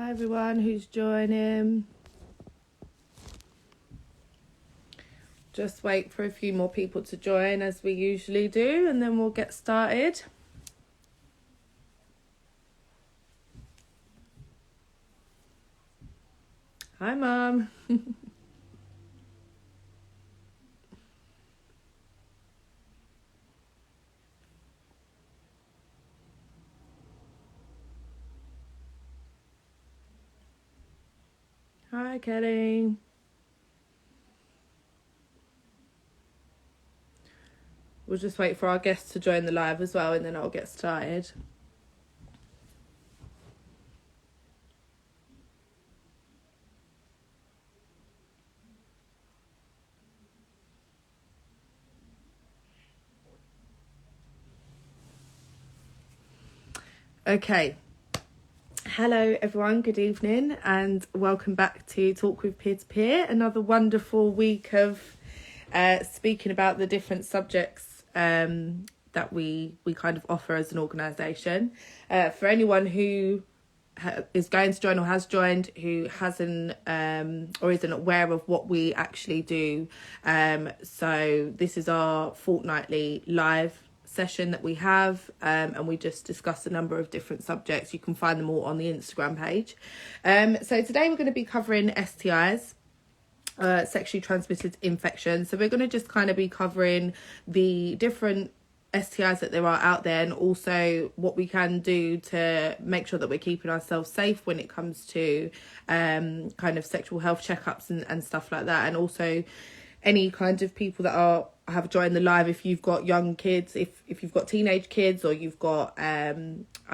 Hi everyone who's joining. Just wait for a few more people to join as we usually do, and then we'll get started. Hi Mum. Hi Kelly. We'll just wait for our guests to join the live as well, and then I'll get started. Okay. Hello everyone, good evening and welcome back to Talk with Peer to Peer. Another wonderful week of speaking about the different subjects that we kind of offer as an organisation. For anyone who is going to join or has joined who hasn't or isn't aware of what we actually do, so this is our fortnightly live session that we have, and we just discuss a number of different subjects. You can find them all on the Instagram page. So today we're going to be covering STIs, sexually transmitted infections. So we're going to just kind of be covering the different STIs that there are out there, and also what we can do to make sure that we're keeping ourselves safe when it comes to kind of sexual health checkups and stuff like that. And also any kind of people that have joined the live, if you've got young kids, if you've got teenage kids, or you've got I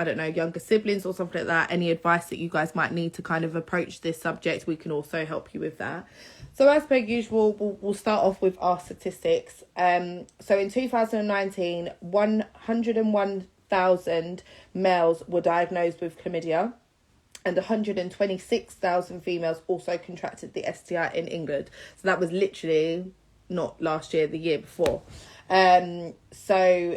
don't know, younger siblings or something like that, any advice that you guys might need to kind of approach this subject, we can also help you with that. So as per usual, we'll start off with our statistics. So in 2019, 101,000 males were diagnosed with chlamydia, and 126,000 females also contracted the STI in England. So that was literally not last year, the year before. So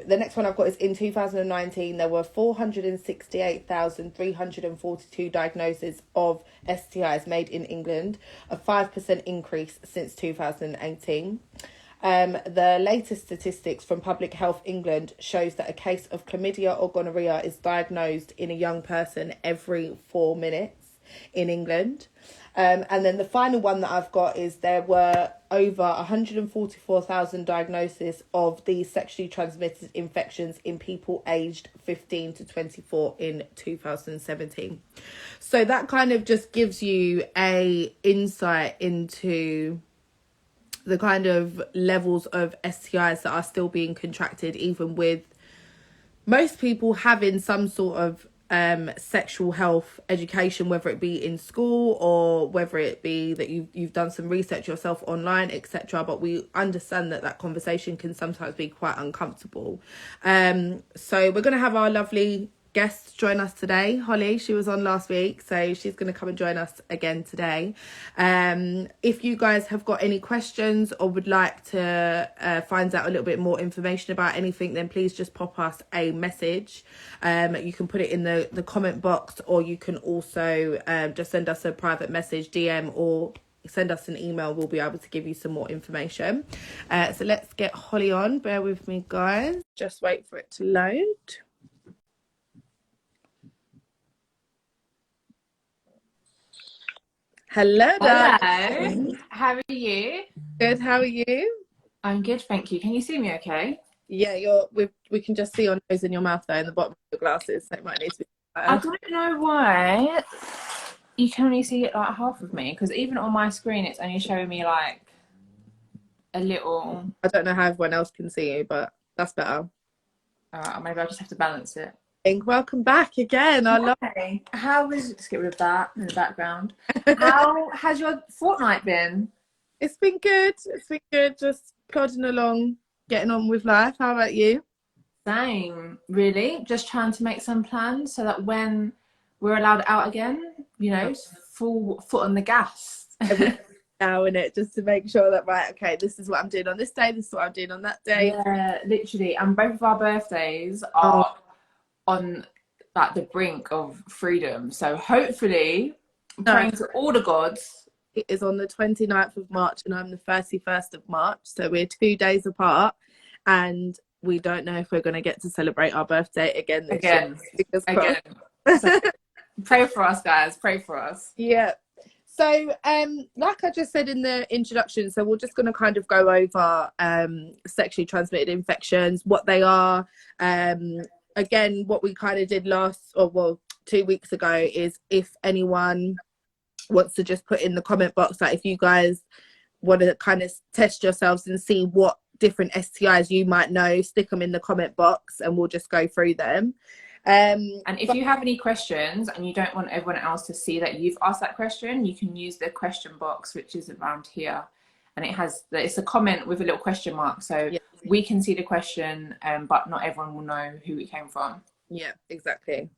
the next one I've got is in 2019, there were 468,342 diagnoses of STIs made in England, a 5% increase since 2018. The latest statistics from Public Health England shows that a case of chlamydia or gonorrhea is diagnosed in a young person every 4 minutes in England. And then the final one that I've got is there were over 144,000 diagnoses of these sexually transmitted infections in people aged 15 to 24 in 2017. So that kind of just gives you a insight into the kind of levels of STIs that are still being contracted, even with most people having some sort of sexual health education, whether it be in school or whether it be that you've done some research yourself online, etc. But we understand that conversation can sometimes be quite uncomfortable. So we're going to have our lovely guest join us today, Hollie. She was on last week, so she's going to come and join us again today. If you guys have got any questions or would like to find out a little bit more information about anything, then please just pop us a message. You can put it in the comment box, or you can also just send us a private message, DM, or send us an email. We'll be able to give you some more information. So let's get Hollie on. Bear with me, guys. Just wait for it to load. Hello, Hello, how are you? Good, how are you? I'm good, thank you. Can you see me okay? Yeah, we can just see your nose and your mouth there in the bottom of your glasses, so it might need to be I better. don't know why you can only see it like half of me, because even on my screen it's only showing me like a little. I don't know how everyone else can see you, but that's better. Maybe I'll just have to balance it. Welcome back again. I love Okay. How was? Let's get rid of that in the background. How has your fortnight been? It's been good. It's been good. Just plodding along, getting on with life. How about you? Same, really. Just trying to make some plans so that when we're allowed out again, full foot on the gas. Every now and it, just to make sure that, right, okay, this is what I'm doing on this day, this is what I'm doing on that day. Yeah, literally. And both of our birthdays Oh, are on like the brink of freedom. So hopefully, No, praying to all the gods. it is on the 29th of March and I'm the 31st of March. So we're 2 days apart and we don't know if we're going to get to celebrate our birthday again this year. Fingers crossed. So pray for us, guys. Pray for us. Yeah. So, like I just said in the introduction, so we're just going to kind of go over sexually transmitted infections, what they are. Again, what we kind of did 2 weeks ago is if anyone wants to just put in the comment box that if you guys want to kind of test yourselves and see what different STIs you might know, stick them in the comment box and we'll just go through them. And if you have any questions and you don't want everyone else to see that you've asked that question, you can use the question box, which is around here. And it's a comment with a little question mark. So yeah, we can see the question, but not everyone will know who it came from. Yeah, exactly.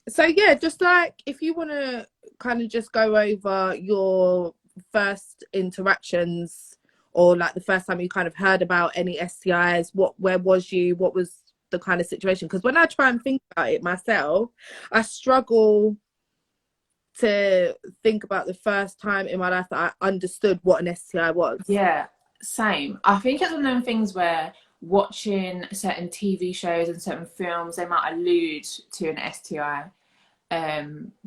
So yeah, just like if you want to kind of just go over your first interactions or like the first time you kind of heard about any STIs, where was you, what was the kind of situation? Because when I try and think about it myself, I struggle to think about the first time in my life that I understood what an STI was. Yeah, same. I think it's one of them things where watching certain TV shows and certain films, they might allude to an STI,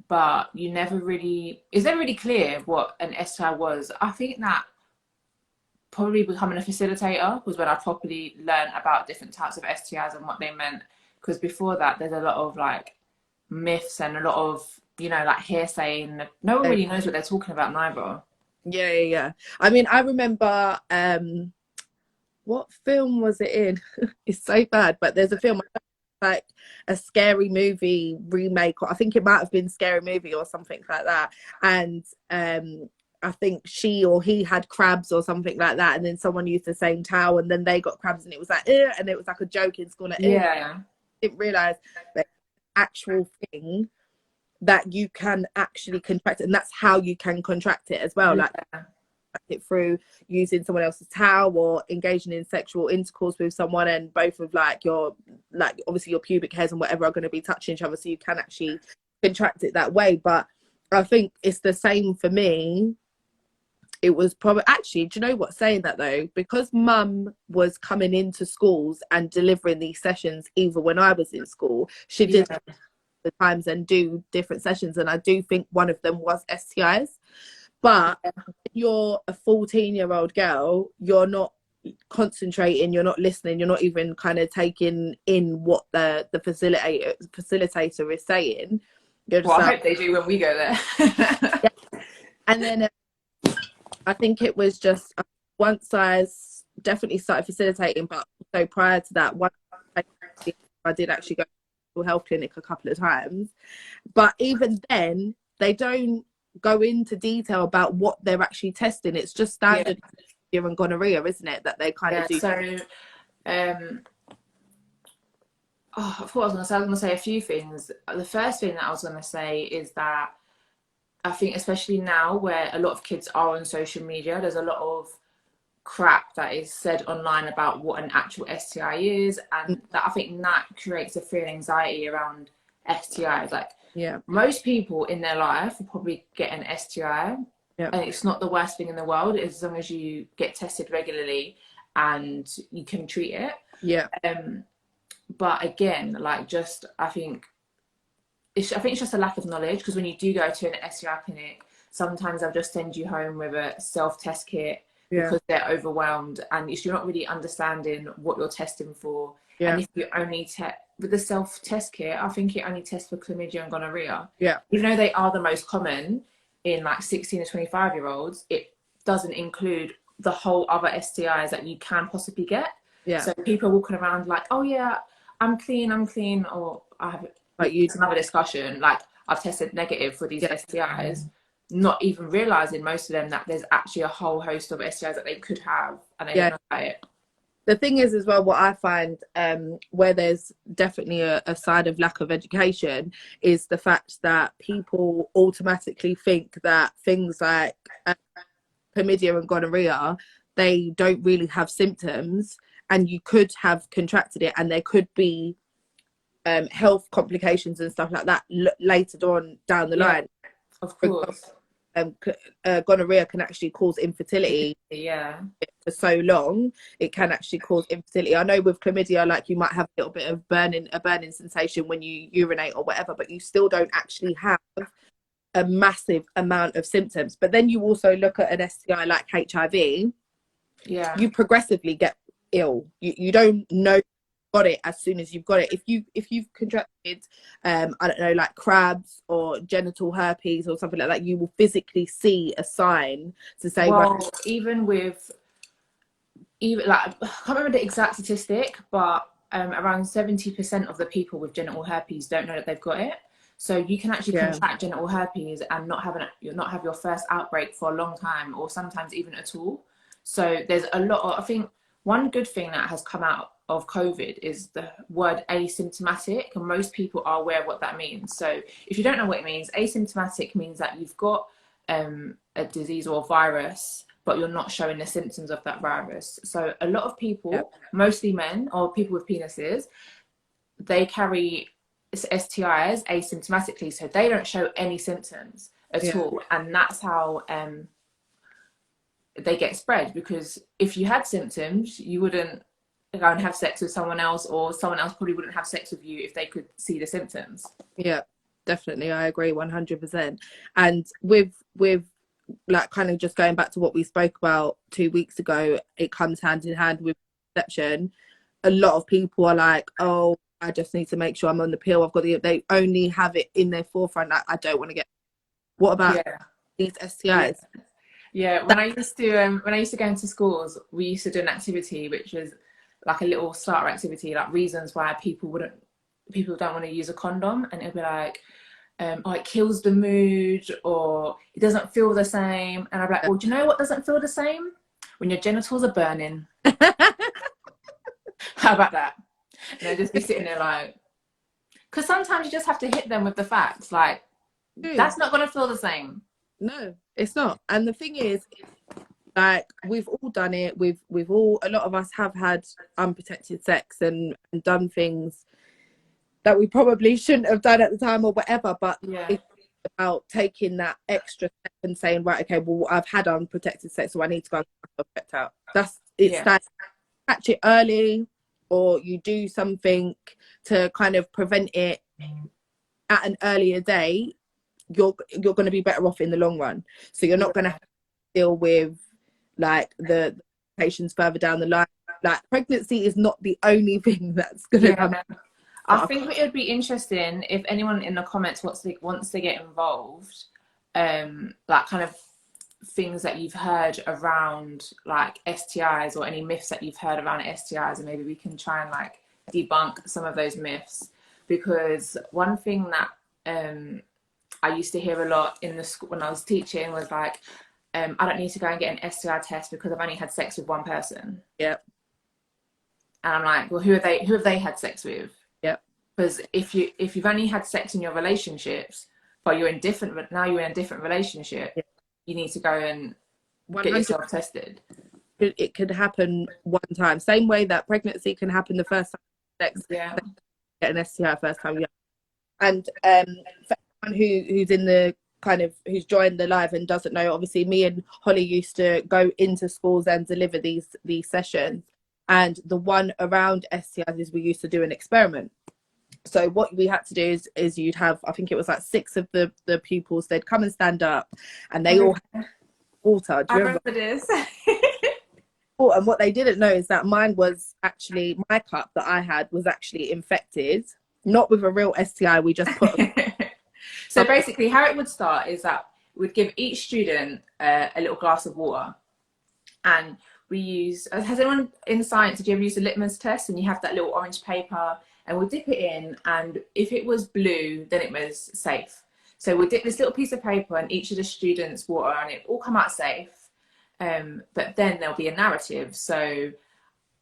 but you never really, is it really clear what an STI was? I think that probably becoming a facilitator was when I properly learned about different types of STIs and what they meant, because before that there's a lot of like myths and a lot of, you know, like hearsay, and no one really knows what they're talking about neither. Yeah. I mean, I remember what film was it in? It's so bad, but there's a film like a Scary Movie remake, or I think it might have been Scary Movie or something like that, and I think she or he had crabs or something like that, and then someone used the same towel and then they got crabs and it was like and it was like a joke in school, like, yeah. I didn't realize that actual thing that you can actually contract it, and that's how you can contract it as well. Yeah. Like it through using someone else's towel or engaging in sexual intercourse with someone, and both of like your, like obviously your pubic hairs and whatever are going to be touching each other, so you can actually contract it that way. But I think it's the same for me. It was probably, actually, do you know what, saying that though, because mum was coming into schools and delivering these sessions even when I was in school, she did the times and do different sessions, and I do think one of them was STIs. But if you're a 14-year-old girl, you're not concentrating, you're not listening, you're not even kind of taking in what the facilitator is saying. Well, I hope they do when we go there. Yeah. And then I think it was just once I definitely started facilitating, but also prior to that, I did actually go to a health clinic a couple of times. But even then, they don't go into detail about what they're actually testing. It's just standard chlamydia and gonorrhea, isn't it? That they kind of do. So, I thought I was going to say a few things. The first thing that I was going to say is that I think especially now where a lot of kids are on social media, there's a lot of crap that is said online about what an actual STI is, and that I think that creates a fear and anxiety around STIs. Like, most people in their life will probably get an STI, and it's not the worst thing in the world as long as you get tested regularly and you can treat it. But again, like, just I think it's just a lack of knowledge, because when you do go to an STI clinic, sometimes they'll just send you home with a self-test kit because they're overwhelmed, and you're not really understanding what you're testing for. And if you only with the self-test kit, I think it only tests for chlamydia and gonorrhea. Even though they are the most common in like 16 to 25-year-olds, it doesn't include the whole other STIs that you can possibly get. So people are walking around like, oh yeah, I'm clean, or I have. Like, it's another discussion. Like, I've tested negative for these STIs, not even realizing most of them that there's actually a whole host of STIs that they could have, and they don't know about it. The thing is as well, what I find where there's definitely a side of lack of education is the fact that people automatically think that things like chlamydia and gonorrhea, they don't really have symptoms, and you could have contracted it and there could be health complications and stuff like that later on down the Yeah, line. of For example, course. gonorrhea can actually cause infertility Yeah. for so long. It can actually cause infertility. I know with chlamydia, like you might have a little bit of a burning sensation when you urinate or whatever, but you still don't actually have a massive amount of symptoms. But then you also look at an STI like HIV, Yeah. you progressively get ill. You don't know got it as soon as you've got it. If you've contracted I don't know, like crabs or genital herpes or something like that, you will physically see a sign to say, Well, right, even like, I can't remember the exact statistic, but around 70% of the people with genital herpes don't know that they've got it. So you can actually yeah, contract genital herpes and not have your first outbreak for a long time, or sometimes even at all. So there's a lot of, I think one good thing that has come out of COVID is the word asymptomatic, and most people are aware of what that means. So if you don't know what it means, asymptomatic means that you've got a disease or a virus, but you're not showing the symptoms of that virus. So a lot of yeah, people, mostly men or people with penises, they carry STIs asymptomatically, so they don't show any symptoms at yeah, all, and that's how they get spread. Because if you had symptoms, you wouldn't go and have sex with someone else, or someone else probably wouldn't have sex with you if they could see the symptoms. yeah, definitely. I agree 100%. And with like kind of just going back to what we spoke about 2 weeks ago, it comes hand in hand with perception. A lot of people are like, oh, I just need to make sure I'm on the pill. I've got they only have it in their forefront. Like, I don't want to get. What about Yeah, these yeah, STIs? yeah. When I used to go into schools, we used to do an activity which was like a little starter activity, like reasons why people don't want to use a condom, and it'd be like, oh, it kills the mood, or it doesn't feel the same. And I'd be like, well, do you know what doesn't feel the same? When your genitals are burning. How about that? And I'd just be sitting there like, because sometimes you just have to hit them with the facts. Like, that's not going to feel the same. No, it's not. And the thing is, like we've all done it. We've all, a lot of us have had unprotected sex and done things that we probably shouldn't have done at the time or whatever. But Yeah, it's about taking that extra step and saying, right, okay, well, I've had unprotected sex, so I need to go and checked out. It's yeah, that, catch it early, or you do something to kind of prevent it at an earlier date. You're going to be better off in the long run. So you're not going to deal with like the patients further down the line. Like pregnancy is not the only thing that's going to yeah. come. I think it would be interesting if anyone in the comments wants to get involved, like kind of things that you've heard around like STIs, or any myths that you've heard around STIs, and maybe we can try and like debunk some of those myths. Because one thing that I used to hear a lot in the school when I was teaching was like, I don't need to go and get an STI test because I've only had sex with one person. Yeah. And I'm like, well, who have they had sex with? Yeah. Because if you've only had sex in your relationships, but you're in a different relationship, Yeah. you need to go and get 100. yourself tested. It could happen one time. Same way that pregnancy can happen the first time sex. Yeah. Get an STI first time. Yeah. And for anyone who's in the kind of who's joined the live and doesn't know, obviously me and Holly used to go into schools and deliver these sessions. And the one around STIs is we used to do an experiment. So what we had to do is you'd have, I think it was like 6 of the pupils, they'd come and stand up, and they all had water. Do I you remember? remember this. And what they didn't know is that mine was actually, my cup that I had was actually infected, not with a real STI. We just put So basically how it would start is that we'd give each student a little glass of water, and we use, has anyone in science, did you ever use the litmus test, and you have that little orange paper, and we'll dip it in, and if it was blue then it was safe. So we'll dip this little piece of paper in each of the students' water, and it all come out safe. But then there'll be a narrative. So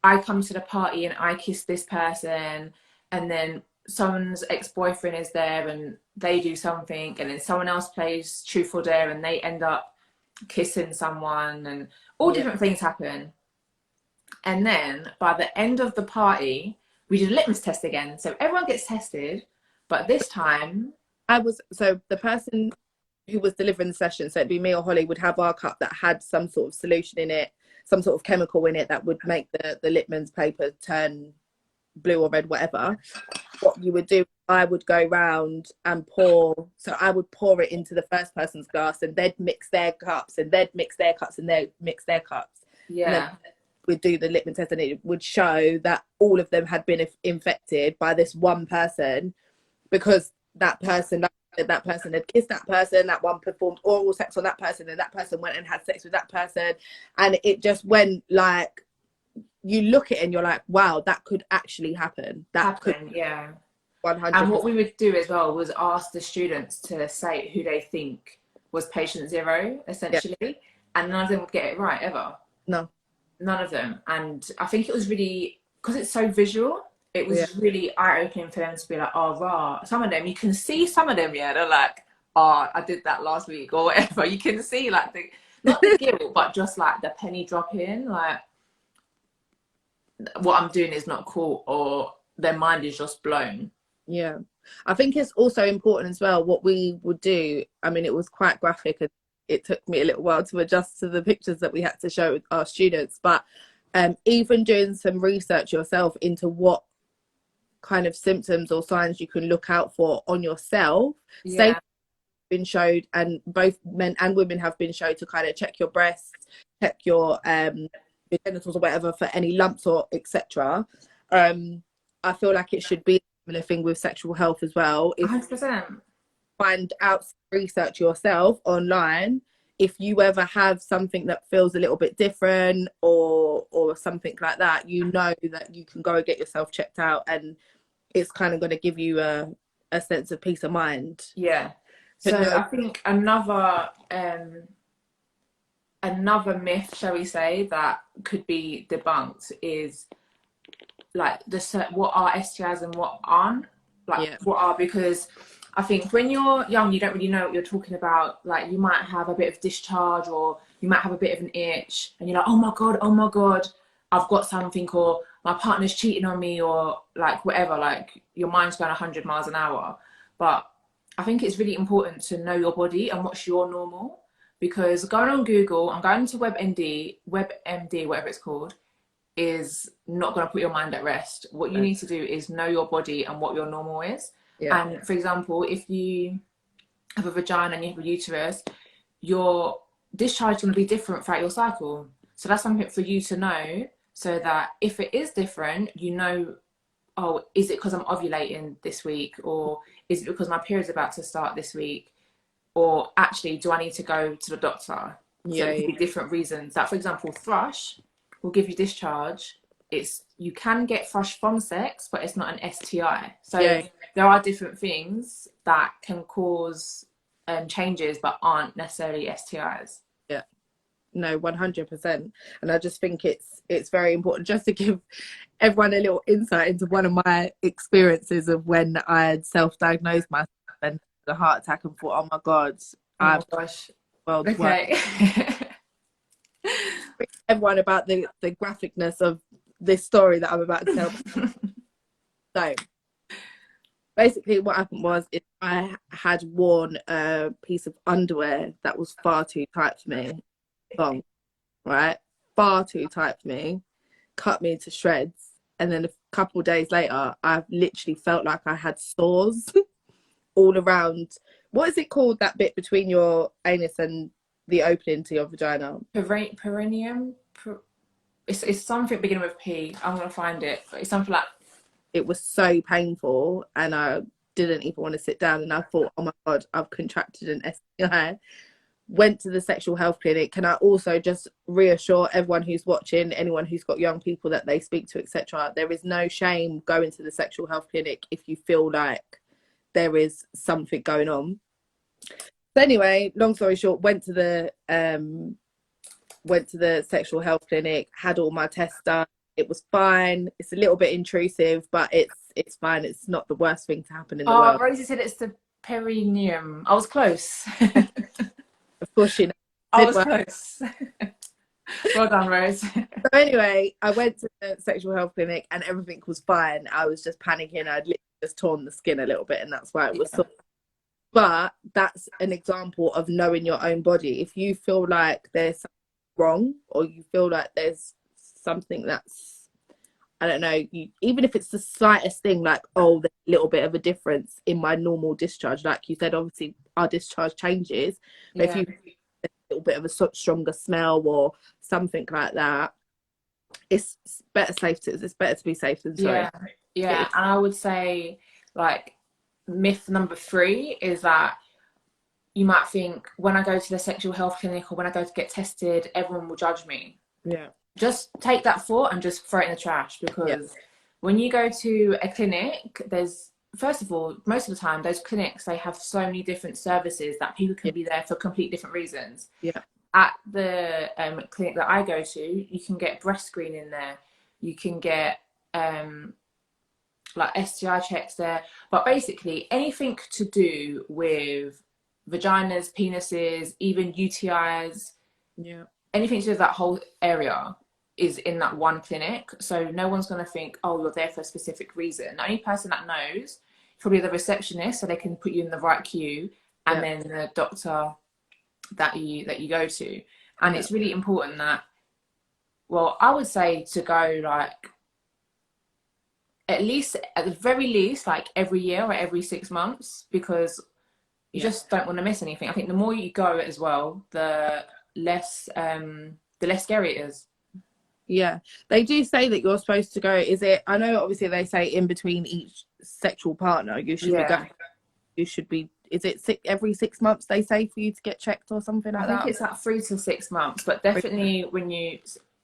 I come to the party and I kiss this person, and then someone's ex-boyfriend is there and they do something, and then someone else plays truth or dare and they end up kissing someone, and all different things happen. And then by the end of the party, we did a litmus test again. So everyone gets tested, but this time so the person who was delivering the session, so it'd be me or Holly, would have our cup that had some sort of solution in it, some sort of chemical in it that would make the litmus paper turn blue or red, whatever. What you would do, I would go round and pour, so I would pour it into the first person's glass, and they'd mix their cups, and they'd mix their cups, and they'd mix their cups. Yeah. And then we'd do the litmus test, and it would show that all of them had been infected by this one person, because that person had kissed that person, that one performed oral sex on that person, and that person went and had sex with that person. And it just went like, you look at it and you're like, wow, that could actually happen. Yeah. 100%. And what we would do as well was ask the students to say who they think was patient zero, essentially. Yeah. And none of them would get it right ever. No. None of them. And I think it was really, because it's so visual, it was really eye-opening for them to be like, oh, rah. Some of them, you can see some of them, they're like, oh, I did that last week or whatever. You can see like not the guilt, but just like the penny dropping, like what I'm doing is not cool, or their mind is just blown. Yeah. I think it's also important as well, what we would do. I mean, it was quite graphic, and it took me a little while to adjust to the pictures that we had to show our students, but even doing some research yourself into what kind of symptoms or signs you can look out for on yourself. Been showed, and both men and women have been shown, to kind of check your breasts, check your genitals or whatever for any lumps or etc. I feel like it should be a similar thing with sexual health as well. 100%. Find out, research yourself online. If you ever have something that feels a little bit different or something like that, you know that you can go and get yourself checked out, and it's kind of going to give you a sense of peace of mind. Yeah. So I think another myth, shall we say, that could be debunked is like what are STIs and what aren't. What are, because I think when you're young, you don't really know what you're talking about. Like, you might have a bit of discharge, or you might have a bit of an itch, and you're like, oh my God, I've got something, or my partner's cheating on me, or like whatever. Like, your mind's going 100 miles an hour. But I think it's really important to know your body and what's your normal, because going on Google and going to WebMD, whatever it's called, is not going to put your mind at rest. What you need to do is know your body and what your normal is. Yeah. And for example, if you have a vagina and you have a uterus, your discharge is going to be different throughout your cycle. So that's something for you to know, so that if it is different, you know, oh, is it because I'm ovulating this week, or is it because my period's about to start this week, or actually do I need to go to the doctor? So it could be different reasons. That, for example, thrush will give you discharge. You can get thrush from sex, but it's not an STI. So there are different things that can cause changes, but aren't necessarily STIs. Yeah, no, 100%. And I just think it's very important, just to give everyone a little insight into one of my experiences of when I had self-diagnosed myself and the heart attack, and thought, oh my God, oh my gosh. Okay. Everyone about the graphicness of this story that I'm about to tell. So basically what happened was, I had worn a piece of underwear that was far too tight for me, long, right? Far too tight for me, cut me to shreds. And then a couple of days later, I literally felt like I had sores all around. What is it called, that bit between your anus and the opening to your vagina? Perineum. It's something beginning with P. I'm gonna find it. But it's something like. It was so painful, and I didn't even want to sit down. And I thought, oh my God, I've contracted an STI. Went to the sexual health clinic. Can I also just reassure everyone who's watching, anyone who's got young people that they speak to, etc., there is no shame going to the sexual health clinic if you feel like there is something going on. So anyway, long story short, went to the sexual health clinic, had all my tests done. It was fine. It's a little bit intrusive, but it's fine. It's not the worst thing to happen in the world. Rosie said it's the perineum. I was close. Of course, you know. I was close. Well done, Rose. So anyway, I went to the sexual health clinic and everything was fine. I was just panicking. I'd literally just torn the skin a little bit, and that's why it was so. But that's an example of knowing your own body. If you feel like there's something wrong, or you feel like there's something that's, I don't know, even if it's the slightest thing, like, oh, there's a little bit of a difference in my normal discharge. Like you said, obviously our discharge changes, but if you a little bit of a stronger smell or something like that, it's better to be safe than sorry. Yeah. And I would say, like, myth number 3 is that you might think, when I go to the sexual health clinic or when I go to get tested, everyone will judge me. Yeah. Just take that thought and just throw it in the trash, because when you go to a clinic, there's, first of all, most of the time, those clinics, they have so many different services that people can be there for complete different reasons. Yeah. At the clinic that I go to, you can get breast screening there. You can get like STI checks there. But basically, anything to do with vaginas, penises, even UTIs, anything to do with that whole area is in that one clinic. So no one's going to think, oh, you're there for a specific reason. The only person that knows is probably the receptionist, so they can put you in the right queue, and then the doctor that you go to. And it's really important that, well, I would say to go, like, at the very least, like every year or every 6 months, because you just don't want to miss anything. I think the more you go as well, the less scary it is. Yeah, they do say that you're supposed to go. I know obviously they say in between each sexual partner you should be going. You should be. Is it every 6 months they say for you to get checked or something like that? I think it's like 3 to 6 months, but definitely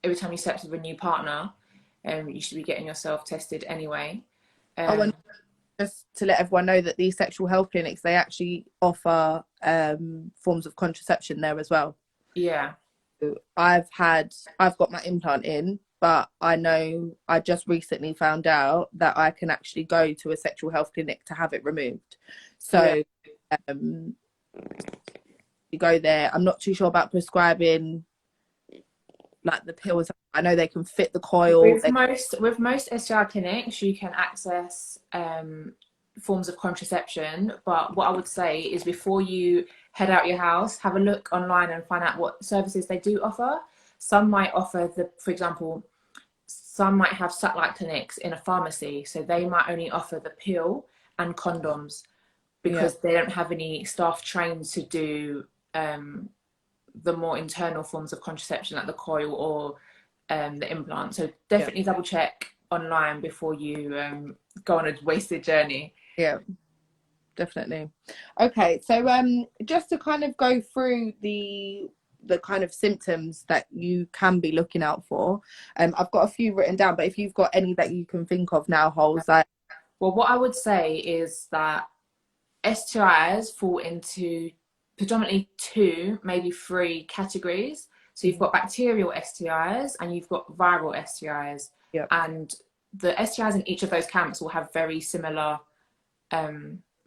every time you step with a new partner, you should be getting yourself tested anyway. And just to let everyone know that these sexual health clinics, they actually offer forms of contraception there as well. Yeah. I've got my implant in, but I know I just recently found out that I can actually go to a sexual health clinic to have it removed. So you go there. I'm not too sure about prescribing like the pills. I know they can fit the coil. With most STI clinics, you can access forms of contraception, but what I would say is, before you head out your house, have a look online and find out what services they do offer. Some might offer for example, some might have satellite clinics in a pharmacy, so they might only offer the pill and condoms, because they don't have any staff trained to do the more internal forms of contraception, like the coil or the implant. So definitely double check online before you go on a wasted journey. Yeah, definitely. Okay, so just to kind of go through the kind of symptoms that you can be looking out for, I've got a few written down, but if you've got any that you can think of now, Holes, like. Well, what I would say is that STIs fall into predominantly 2, maybe 3 categories. So you've got bacterial STIs and you've got viral STIs. And the STIs in each of those camps will have very similar,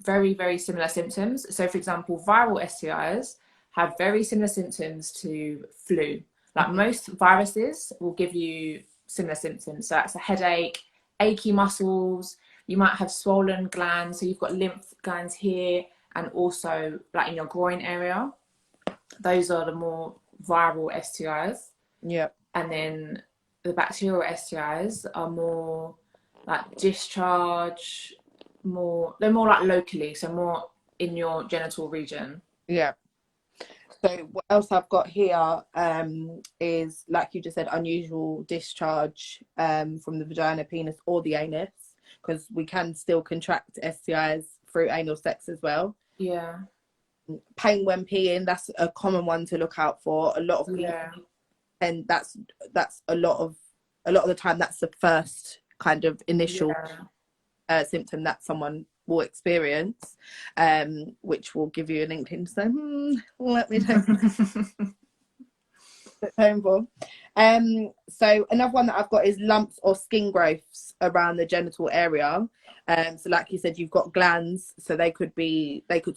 very, very similar symptoms. So, for example, viral STIs have very similar symptoms to flu. Like, most viruses will give you similar symptoms. So that's a headache, achy muscles. You might have swollen glands. So you've got lymph glands here, and also like in your groin area. Those are the more viral STIs. And then the bacterial STIs are more like discharge, they're more like locally, so more in your genital region. So what else I've got here is, like you just said, unusual discharge from the vagina, penis, or the anus, because we can still contract STIs through anal sex as well. Pain when peeing, that's a common one to look out for. A lot of people, and that's a lot of the time, that's the first kind of initial symptom that someone will experience, which will give you an inkling to say, let me take it painful. So another one that I've got is lumps or skin growths around the genital area. So like you said, you've got glands, so they could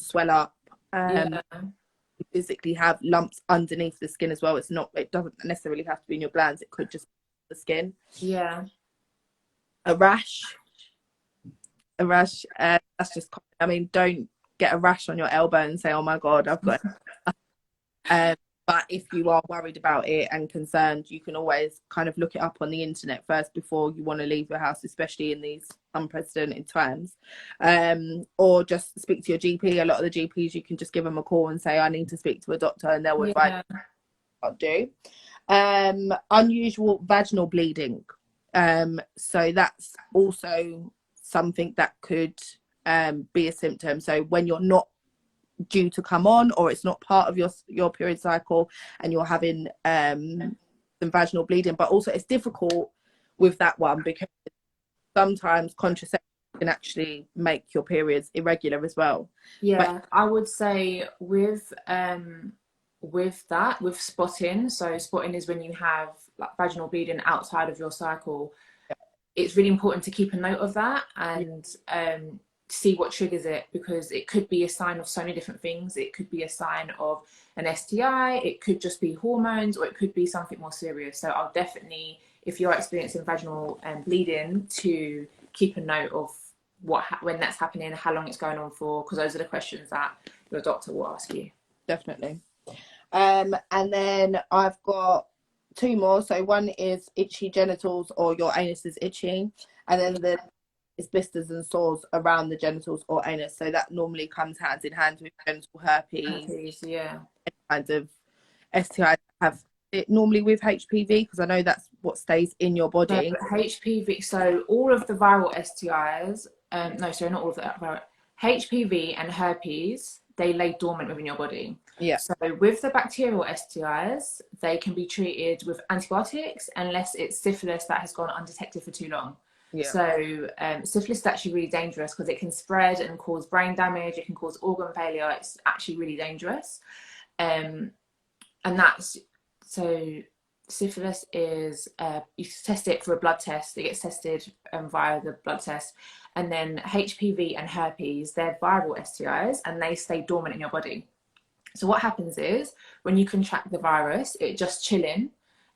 swell up. physically have lumps underneath the skin as well. It doesn't necessarily have to be in your glands, it could just be the skin. Yeah. A rash, that's just, I mean, don't get a rash on your elbow and say, oh my god, I've got it. But if you are worried about it and concerned, you can always kind of look it up on the internet first before you want to leave your house, especially in these unprecedented times. Or just speak to your GP. A lot of the GPs, you can just give them a call and say, I need to speak to a doctor, and they'll advise you what to do. Unusual vaginal bleeding. So that's also something that could be a symptom. So when you're not due to come on, or it's not part of your period cycle, and you're having some vaginal bleeding. But also it's difficult with that one because sometimes contraception can actually make your periods irregular as well. But I would say with spotting, so spotting is when you have like vaginal bleeding outside of your cycle. It's really important to keep a note of that and see what triggers it, because it could be a sign of so many different things. It could be a sign of an STI, it could just be hormones, or it could be something more serious. So I'll definitely, if you're experiencing vaginal bleeding, to keep a note of when that's happening, how long it's going on for, because those are the questions that your doctor will ask you. Definitely. And then I've got two more. So one is itchy genitals, or your anus is itchy, and then is blisters and sores around the genitals or anus. So that normally comes hand in hand with genital herpes. Yeah. Kinds of STIs have it normally with HPV, because I know that's what stays in your body. No, HPV, so all of the viral STIs, no, sorry, not all of that. HPV and herpes, they lay dormant within your body. Yeah. So with the bacterial STIs, they can be treated with antibiotics unless it's syphilis that has gone undetected for too long. Yeah. So syphilis is actually really dangerous because it can spread and cause brain damage. It can cause organ failure. It's actually really dangerous. And that's, so syphilis is, you test it for a blood test. It gets tested via the blood test. And then HPV and herpes, they're viral STIs and they stay dormant in your body. So what happens is when you contract the virus, it just chilling.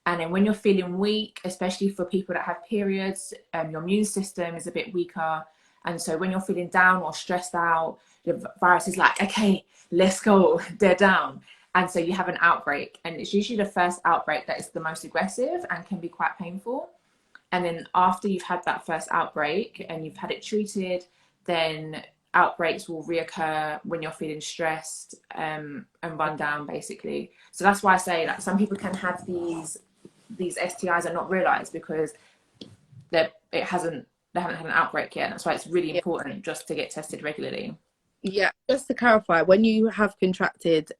And then when you're feeling weak, especially for people that have periods, your immune system is a bit weaker. And so when you're feeling down or stressed out, the virus is like, okay, let's go, they're down. And so you have an outbreak. And it's usually the first outbreak that is the most aggressive and can be quite painful. And then after you've had that first outbreak and you've had it treated, then outbreaks will reoccur when you're feeling stressed and run down, basically. So that's why I say, like, some people can have these STIs and not realize because they haven't had an outbreak yet. That's why it's really important just to get tested regularly. Yeah, just to clarify, when you have contracted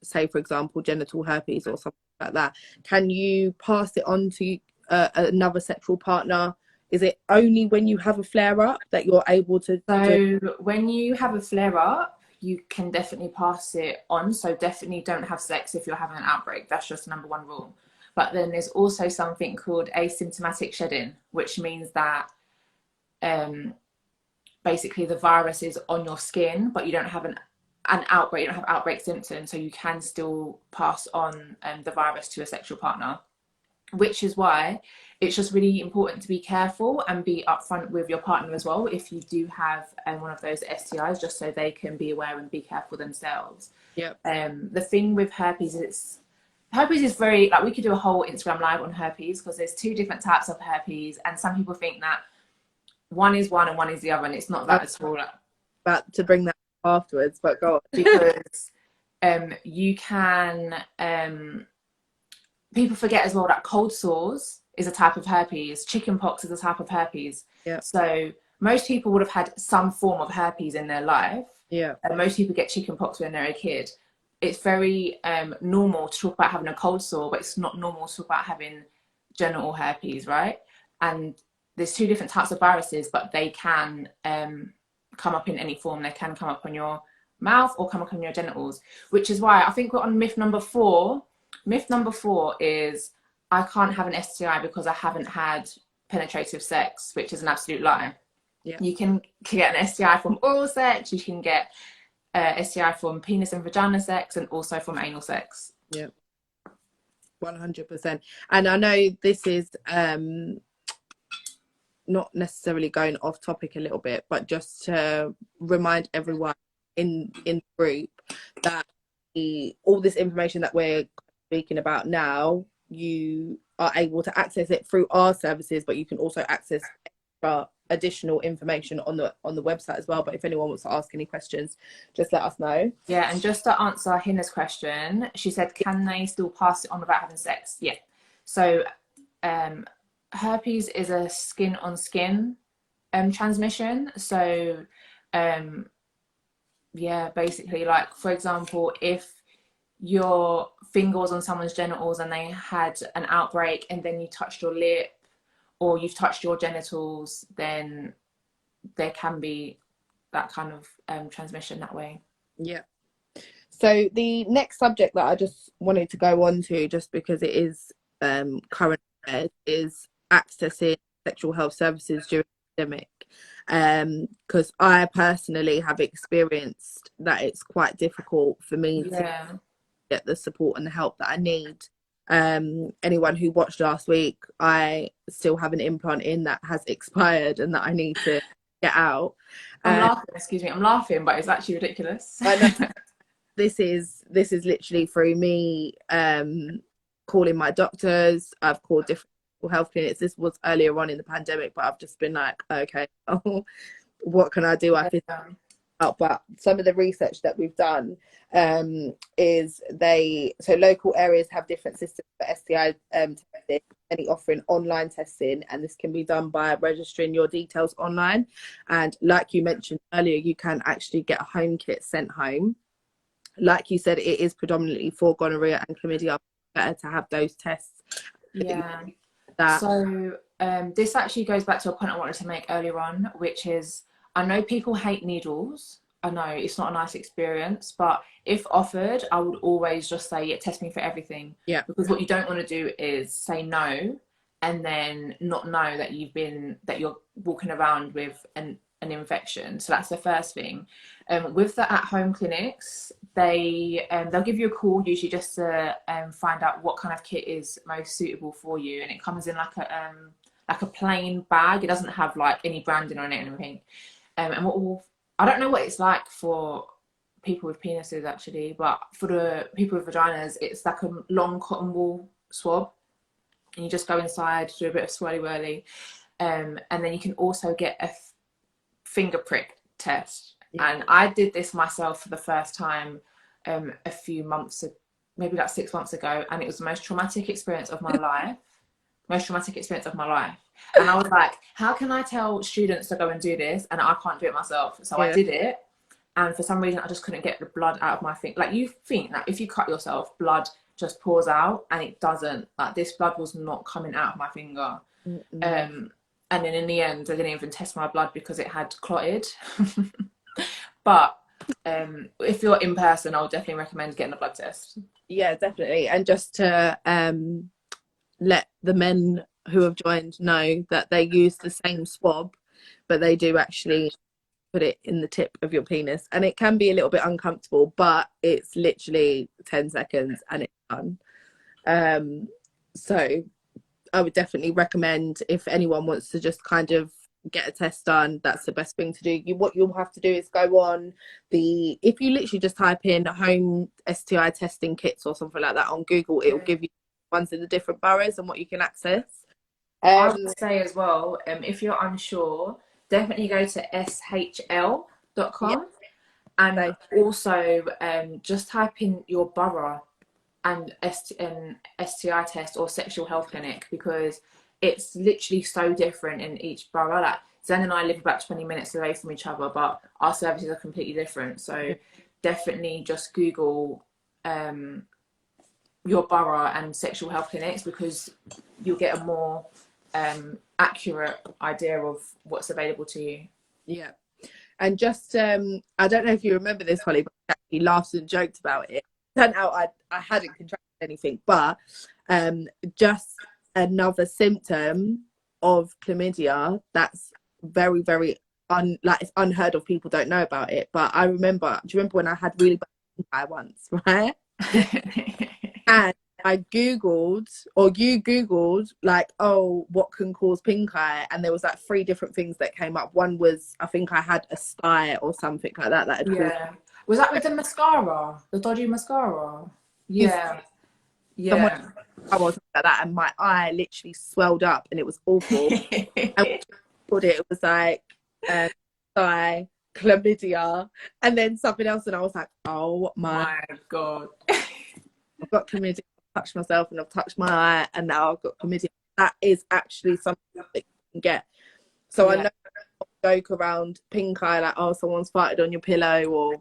say for example genital herpes or something like that, can you pass it on to another sexual partner? Is it only when you have a flare-up that you're able to? So when you have a flare-up, you can definitely pass it on. So definitely don't have sex if you're having an outbreak. That's just number one rule. But then there's also something called asymptomatic shedding, which means that basically the virus is on your skin, but you don't have an outbreak, you don't have outbreak symptoms, so you can still pass on the virus to a sexual partner, which is why it's just really important to be careful and be upfront with your partner as well if you do have one of those STIs, just so they can be aware and be careful themselves. Yeah. The thing with herpes is very, like, we could do a whole Instagram live on herpes because there's two different types of herpes, and some people think that one is one and one is the other, and it's not that at all. But to bring that afterwards, but go on. Because you can people forget as well that cold sores is a type of herpes, chickenpox is a type of herpes. Yeah. So most people would have had some form of herpes in their life. Yeah. And most people get chickenpox when they're a kid. It's very normal to talk about having a cold sore, but it's not normal to talk about having genital herpes, right? And there's two different types of viruses, but they can come up in any form. They can come up on your mouth or come up on your genitals, which is why I think we're on myth number 4. Myth number 4 is I can't have an STI because I haven't had penetrative sex, which is an absolute lie. Yeah. You can get an STI from oral sex. You can get STI from penis and vagina sex, and also from anal sex. Yeah, 100%. And I know this is not necessarily going off topic a little bit, but just to remind everyone in the group that all this information that we're speaking about now, you are able to access it through our services, but you can also access additional information on the website as well. But if anyone wants to ask any questions, just let us know. Yeah, and just to answer Hina's question, she said, can they still pass it on without having sex? Yeah. So herpes is a skin on skin transmission. So yeah, basically, like, for example, if your finger was on someone's genitals and they had an outbreak, and then you touched your lip or you've touched your genitals, then there can be that kind of transmission that way. Yeah. So the next subject that I just wanted to go on to, just because it is current, is accessing sexual health services during the pandemic. Because I personally have experienced that it's quite difficult for me to get the support and the help that I need. Anyone who watched last week, I still have an implant in that has expired and that I need to get out. I'm laughing, but it's actually ridiculous. I know. This is literally through me calling my doctors. I've called different health clinics. This was earlier on in the pandemic, but I've just been like, okay, what can I do? I feel out. But some of the research that we've done is so local areas have different systems for STI testing, any offering online testing, and this can be done by registering your details online. And like you mentioned earlier, you can actually get a home kit sent home. Like you said, it is predominantly for gonorrhea and chlamydia. Better to have those tests. Yeah. So this actually goes back to a point I wanted to make earlier on, which is, I know people hate needles. I know it's not a nice experience, but if offered, I would always just say, yeah, test me for everything. Yeah. Because what you don't want to do is say no and then not know that you're walking around with an infection. So that's the first thing. With the at-home clinics, they'll give you a call usually just to find out what kind of kit is most suitable for you, and it comes in like a plain bag. It doesn't have like any branding on it and everything. And I don't know what it's like for people with penises actually, but for the people with vaginas, it's like a long cotton wool swab, and you just go inside, do a bit of swirly whirly, and then you can also get a finger prick test. And I did this myself for the first time a few months, maybe like 6 months ago, and it was the most traumatic experience of my life. And I was like, how can I tell students to go and do this and I can't do it myself? So I did it, and for some reason I just couldn't get the blood out of my finger. Like, you think that if you cut yourself, blood just pours out, and it doesn't. Like, this blood was not coming out of my finger. And then in the end, I didn't even test my blood because it had clotted. But if you're in person, I would definitely recommend getting a blood test. Yeah, definitely. And just to let the men who have joined know that they use the same swab, but they do actually put it in the tip of your penis, and it can be a little bit uncomfortable, but it's literally 10 seconds and it's done. So I would definitely recommend, if anyone wants to just kind of get a test done, that's the best thing to do. What you'll have to do is go on if you literally just type in home STI testing kits or something like that on Google, it will give you ones in the different boroughs and what you can access. I would say as well, if you're unsure, definitely go to shl.com and also just type in your borough and STI test or sexual health clinic, because it's literally so different in each borough. Like, Zen and I live about 20 minutes away from each other, but our services are completely different. So definitely just Google your borough and sexual health clinics, because you'll get a more accurate idea of what's available to you. Yeah. And just I don't know if you remember this, Hollie, but I actually laughed and joked about it. Turned out I hadn't contracted anything, but just another symptom of chlamydia that's very, very like it's unheard of. People don't know about it. But I remember, do you remember when I had really bad pink eye once, right? And I Googled, or you Googled, like, oh, what can cause pink eye? And there was like 3 different things that came up. One was, I think I had a STI or something like that had caused. Yeah. Was that with the mascara? The dodgy mascara? Yeah. Someone Yeah. I was like that, and my eye literally swelled up, and it was awful. And it was like STI, chlamydia, and then something else, and I was like, oh My God. I've got chlamydia. I've touched myself and I've touched my eye, and now I've got chlamydia. That is actually something that you can get. So I know joke around pink eye, like, oh, someone's farted on your pillow, or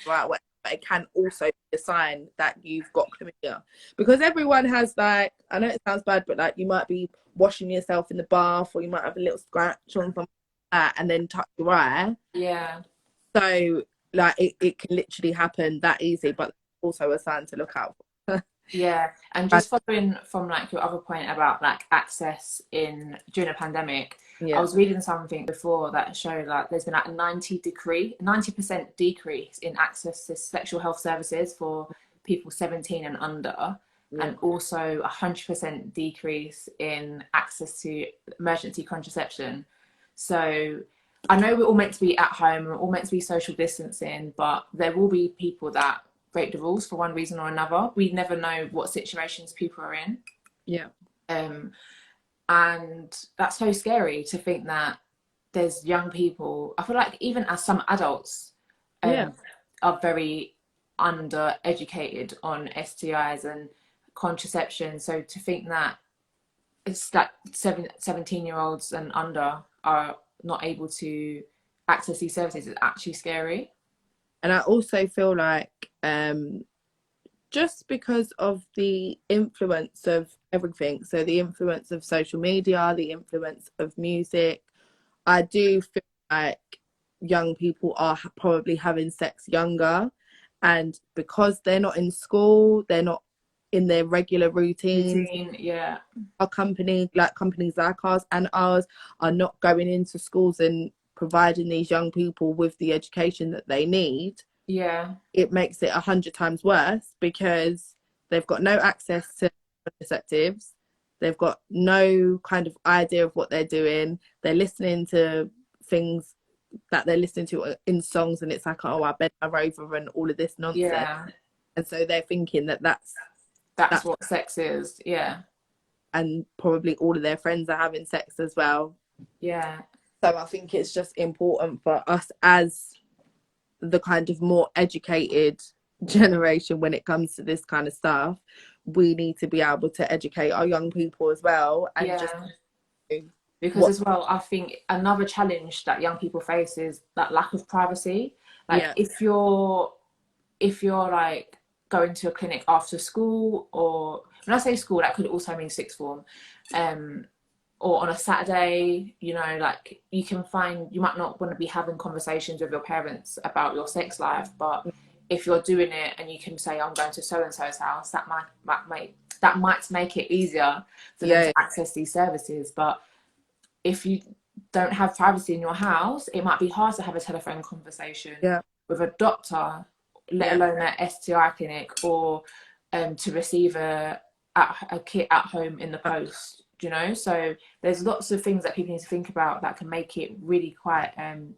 right, but it can also be a sign that you've got chlamydia, because everyone has, like, I know it sounds bad, but like you might be washing yourself in the bath, or you might have a little scratch on something like that, and then touch your eye. Yeah. So like it can literally happen that easy, but also a sign to look out for. Yeah, and just following from like your other point about like access in during a pandemic, I was reading something before that showed like there's been like a 90% decrease in access to sexual health services for people 17 and under, and also 100% decrease in access to emergency contraception. So I know we're all meant to be at home, we're all meant to be social distancing, but there will be people that break the rules for one reason or another. We never know what situations people are in. Yeah. And that's so scary to think that there's young people. I feel like even as some adults are very undereducated on STIs and contraception. So to think that it's like 17-year-olds and under are not able to access these services is actually scary. And I also feel like just because of the influence of everything, so the influence of social media, the influence of music, I do feel like young people are probably having sex younger, and because they're not in school, they're not in their regular routines. Our companies like ours and ours are not going into schools and providing these young people with the education that they need. It makes it 100 times worse, because they've got no access to contraceptives, they've got no kind of idea of what they're doing, they're listening to things that they're listening to in songs, and it's like, oh, I bet my rover and all of this nonsense. And so they're thinking that that's what sex is. And probably all of their friends are having sex as well. So I think it's just important for us as the kind of more educated generation when it comes to this kind of stuff. We need to be able to educate our young people as well, and because as well, I think another challenge that young people face is that lack of privacy. Like if you're like going to a clinic after school, or when I say school, that could also mean sixth form, or on a Saturday, you know, like you might not want to be having conversations with your parents about your sex life, but if you're doing it and you can say, I'm going to so-and-so's house, that might make it easier for them to access these services. But if you don't have privacy in your house, it might be hard to have a telephone conversation with a doctor, let alone an STI clinic, or to receive a kit at home in the post. You know, so there's lots of things that people need to think about that can make it really quite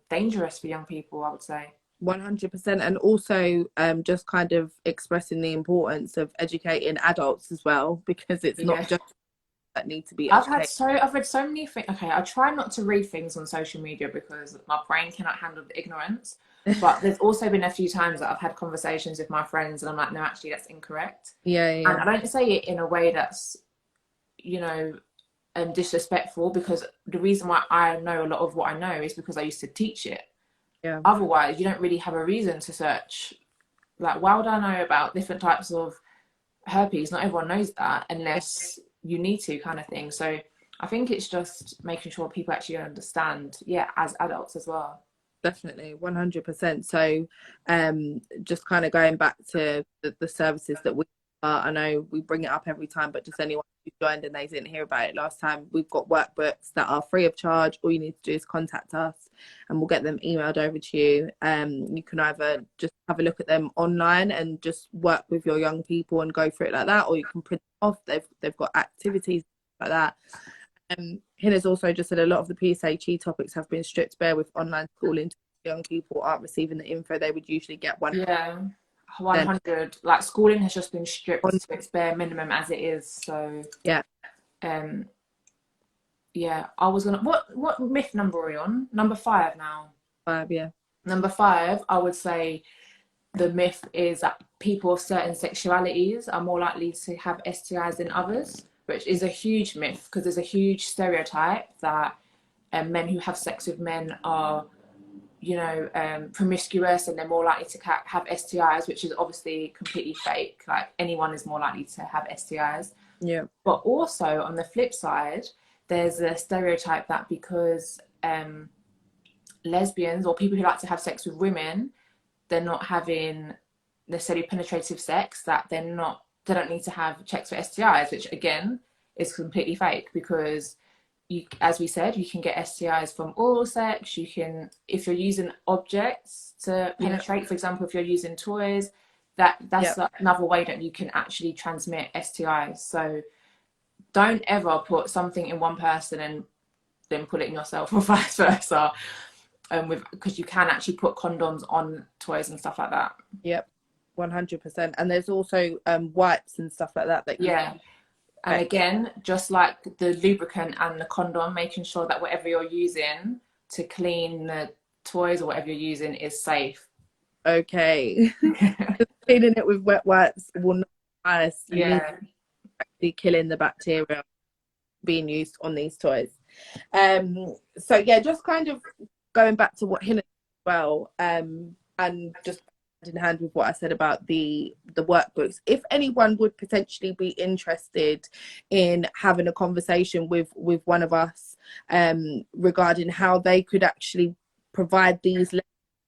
dangerous for young people, I would say. 100%. And also just kind of expressing the importance of educating adults as well, because it's not just that need to be educated. I've read so many things. Okay, I try not to read things on social media because my brain cannot handle the ignorance, but there's also been a few times that I've had conversations with my friends and I'm like, no, actually that's incorrect. And I don't say it in a way that's, you know, disrespectful, because the reason why I know a lot of what I know is because I used to teach it. Otherwise you don't really have a reason to search, like, why would I know about different types of herpes? Not everyone knows that unless you need to, kind of thing. So I think it's just making sure people actually understand, as adults as well. Definitely, 100%. So just kind of going back to the services that we I know we bring it up every time, but just anyone who joined and they didn't hear about it last time, we've got workbooks that are free of charge. All you need to do is contact us and we'll get them emailed over to you. You can either just have a look at them online and just work with your young people and go through it like that, or you can print it off. They've got activities like that. Hina's also just said a lot of the PSHE topics have been stripped bare with online schooling. Young people aren't receiving the info they would usually get. 100. Like, schooling has just been stripped to its bare minimum as it is. So yeah. I was gonna, what myth number are we on? Number 5 now. 5, yeah. Number 5, I would say the myth is that people of certain sexualities are more likely to have STIs than others, which is a huge myth, because there's a huge stereotype that men who have sex with men are, you know, promiscuous, and they're more likely to have STIs, which is obviously completely fake. Like, anyone is more likely to have STIs. Yeah. But also, on the flip side, there's a stereotype that because lesbians or people who like to have sex with women, they're not having necessarily penetrative sex, that they don't need to have checks for STIs, which again is completely fake, because you, as we said, you can get STIs from oral sex. You can, if you're using objects to penetrate, for example, if you're using toys, that's another way that you can actually transmit STIs. So don't ever put something in one person and then put it in yourself, or vice versa. Because you can actually put condoms on toys and stuff like that. Yep, 100%. And there's also wipes and stuff like that. And again, just like the lubricant and the condom, making sure that whatever you're using to clean the toys or whatever you're using is safe. Okay. Cleaning it with wet wipes will not be nice. Actually killing the bacteria being used on these toys. So yeah, just kind of going back to what Hina as well, and just in hand with what I said about the workbooks. If anyone would potentially be interested in having a conversation with one of us regarding how they could actually provide these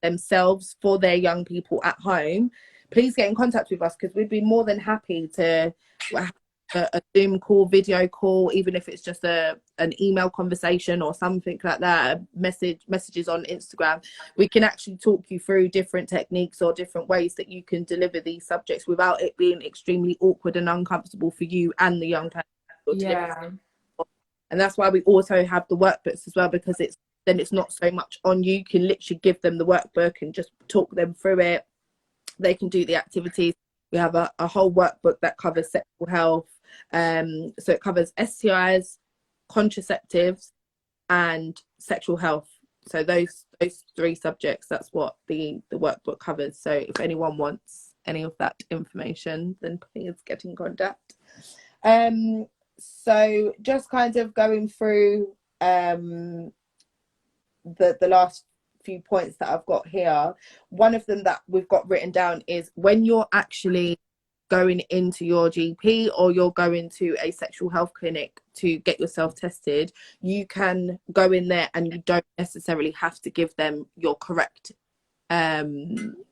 themselves for their young people at home, please get in contact with us, because we'd be more than happy to have a Zoom call, video call, even if it's just an email conversation or something like that, messages on Instagram. We can actually talk you through different techniques or different ways that you can deliver these subjects without it being extremely awkward and uncomfortable for you and the young person. And that's why we also have the workbooks as well, because it's not so much on you. You can literally give them the workbook and just talk them through it. They can do the activities. We have a whole workbook that covers sexual health. So it covers STIs, contraceptives, and sexual health. So those 3 subjects, that's what the workbook covers. So if anyone wants any of that information, then please get in contact. So just kind of going through the last few points that I've got here. One of them that we've got written down is, when you're actually going into your GP or you're going to a sexual health clinic to get yourself tested, you can go in there and you don't necessarily have to give them your correct name.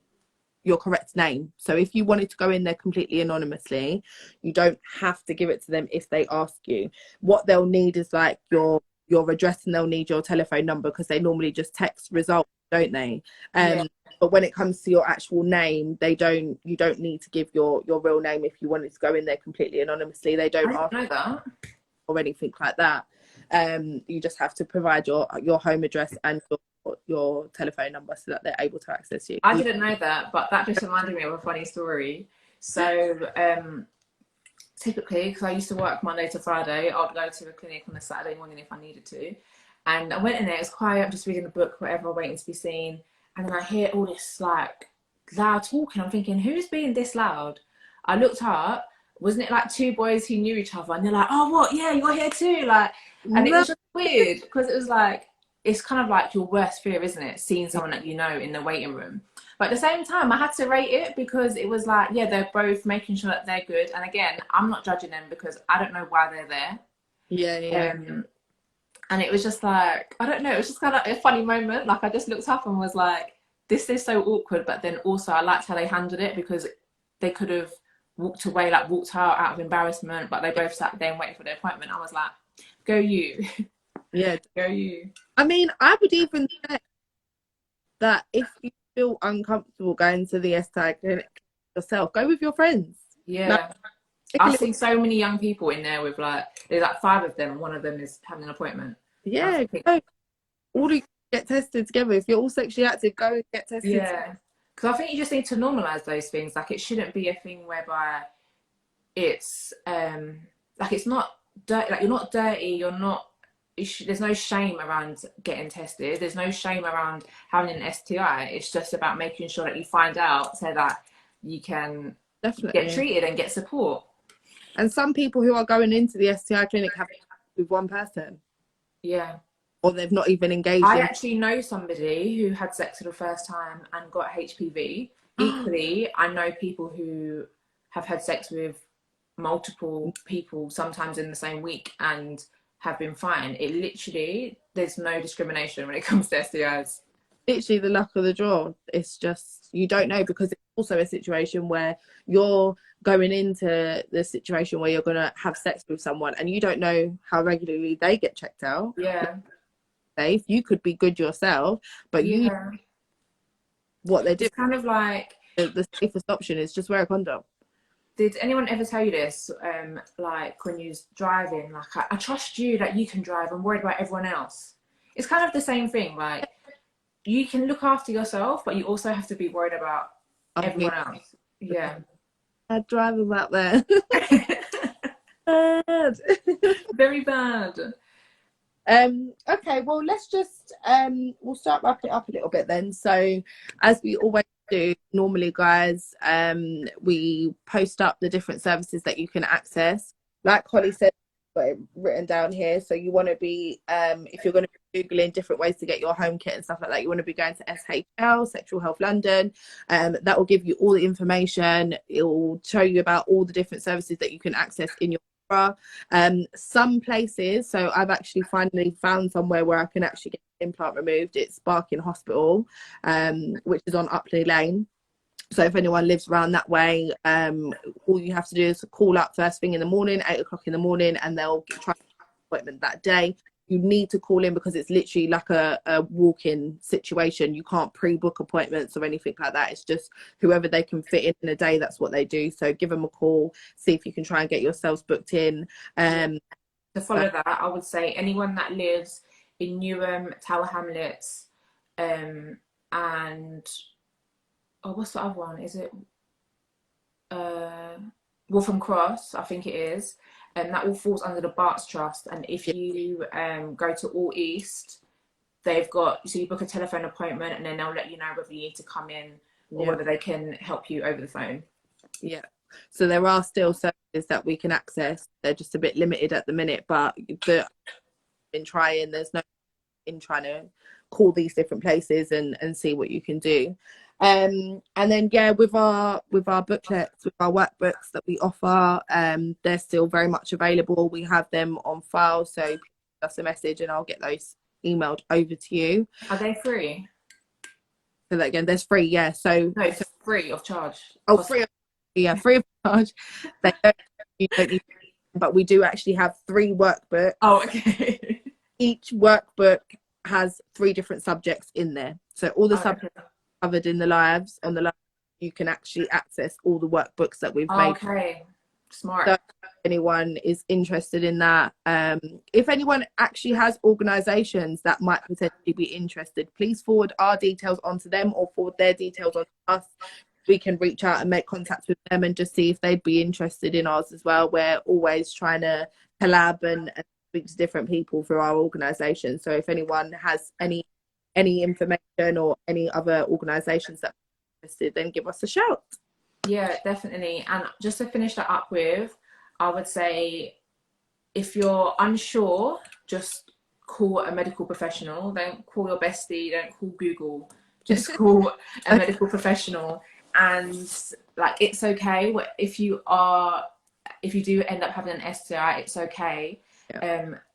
So if you wanted to go in there completely anonymously, you don't have to give it to them if they ask you. What they'll need is like your address, and they'll need your telephone number, because they normally just text results, don't they? But when it comes to your actual name, you don't need to give your real name if you wanted to go in there completely anonymously. They don't ask that or anything like that. You just have to provide your home address and your telephone number so that they're able to access you. I didn't know that, but that just reminded me of a funny story. So typically, because I used to work Monday to Friday, I'd go to a clinic on a Saturday morning if I needed to. And I went in there, it was quiet, I'm just reading a book, whatever, waiting to be seen. And then I hear all this like loud talking. I'm thinking, who's being this loud? I looked up, wasn't it like 2 boys who knew each other? And they're like, oh, what? Yeah, you're here too. Like, and it was just weird, because it was like, it's kind of like your worst fear, isn't it? Seeing someone that you know in the waiting room. But at the same time, I had to rate it, because it was like, yeah, they're both making sure that they're good. And again, I'm not judging them, because I don't know why they're there. And it was just like, I don't know, it was just kind of a funny moment. Like, I just looked up and was like, this is so awkward. But then also I liked how they handled it, because they could have walked away, like walked out of embarrassment, but they both sat there and waited for their appointment. I was like, go you. Yeah. Go you. I mean, I would even say that if you feel uncomfortable going to the STI clinic yourself, go with your friends. Like, Yeah. take a I little, see so many young people in there with like, there's like 5 of them and one of them is having an appointment. yeah, go. All you get tested together. If you're all sexually active, go and get tested. Yeah. Because I think you just need to normalize those things. Like, it shouldn't be a thing whereby it's like, it's not dirty, like you're not dirty, you're not, there's no shame around getting tested, there's no shame around having an STI. It's just about making sure that you find out so that you can get Definitely. treated and get support. And some people who are going into the STI clinic have with one person. Yeah. Or they've not even engaged I in. actually know somebody who had sex for the first time and got HPV. Equally, I know people who have had sex with multiple people, sometimes in the same week, and have been fine. It literally, there's no discrimination when it comes to STIs. Literally the luck of the draw. It's just, you don't know, because it's also a situation where you're going into the situation where you're going to have sex with someone and you don't know how regularly they get checked out. Yeah. Safe. You could be good yourself, but you, Yeah. what they do, It's kind of like, the safest option is just wear a condom. did anyone ever tell you this? Like when you're driving, like, I trust you that you can drive. I'm worried about everyone else. It's kind of the same thing. Like, you can look after yourself, but you also have to be worried about everyone else. Yeah. Bad drivers out there. Bad. Very bad. Okay, well, let's just we'll start wrapping it up a little bit then. So as we always do normally, guys, we post up the different services that you can access. Like Holly said, got it written down here. So you want to be if you're going to be googling different ways to get your home kit and stuff like that, you want to be going to SHL, Sexual Health London. That will give you all the information. It will show you about all the different services that you can access in your some places. So I've actually finally found somewhere where I can actually get the implant removed. It's Barking Hospital, which is on Upley Lane. So if anyone lives around that way, all you have to do is call up first thing in the morning, 8 o'clock in the morning, and they'll try an appointment that day. You need to call in because it's literally like a walk-in situation. You can't pre-book appointments or anything like that. It's just whoever they can fit in a day, that's what they do. So give them a call, see if you can try and get yourselves booked in. To follow that, I would say anyone that lives in Newham, Tower Hamlets, and what's the other one? Is it Waltham Cross? I think it is. And that all falls under the Barts Trust. And if you go to All East, they've got, so you book a telephone appointment and then they'll let you know whether you need to come in or whether they can help you over the phone. Yeah. So there are still services that we can access. They're just a bit limited at the minute, but in trying, there's no in trying to call these different places and see what you can do. And then with our booklets, with our workbooks that we offer, they're still very much available. We have them on file, so give us a message and I'll get those emailed over to you. Are they free? So that again, there's free, yeah. So no, it's free of charge. Free of charge. You don't need, but we do actually have 3 workbooks. Oh, okay. Each workbook has 3 different subjects in there, so all the subjects covered in the lives you can actually access all the workbooks that we've made. Okay, smart. So if anyone is interested in that, if anyone actually has organizations that might potentially be interested, please forward our details onto them or forward their details on us. We can reach out and make contact with them and just see if they'd be interested in ours as well. We're always trying to collab and speak to different people through our organization. So if anyone has any information or any other organizations that are interested, then give us a shout. Yeah, definitely. And just to finish that up with, I would say if you're unsure, just call a medical professional. Don't call your bestie, don't call Google, just call a medical professional. And like, it's okay if you do end up having an STI, it's okay.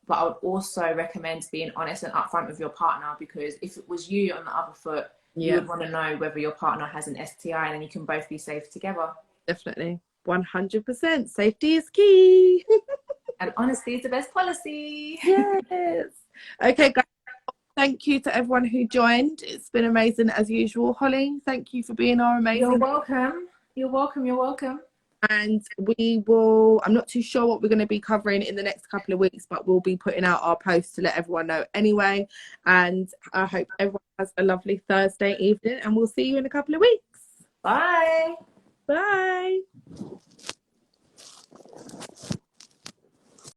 But I would also recommend being honest and upfront with your partner, because if it was you on the other foot, you would want to know whether your partner has an STI, and then you can both be safe together. Definitely. 100%. Safety is key. And honesty is the best policy. Yes. Okay, guys. Thank you to everyone who joined. It's been amazing as usual. Holly, thank you for being our amazing. You're welcome. You're welcome. You're welcome. And we will, I'm not too sure what we're going to be covering in the next couple of weeks, but we'll be putting out our posts to let everyone know anyway. And I hope everyone has a lovely Thursday evening, and we'll see you in a couple of weeks. Bye. Bye.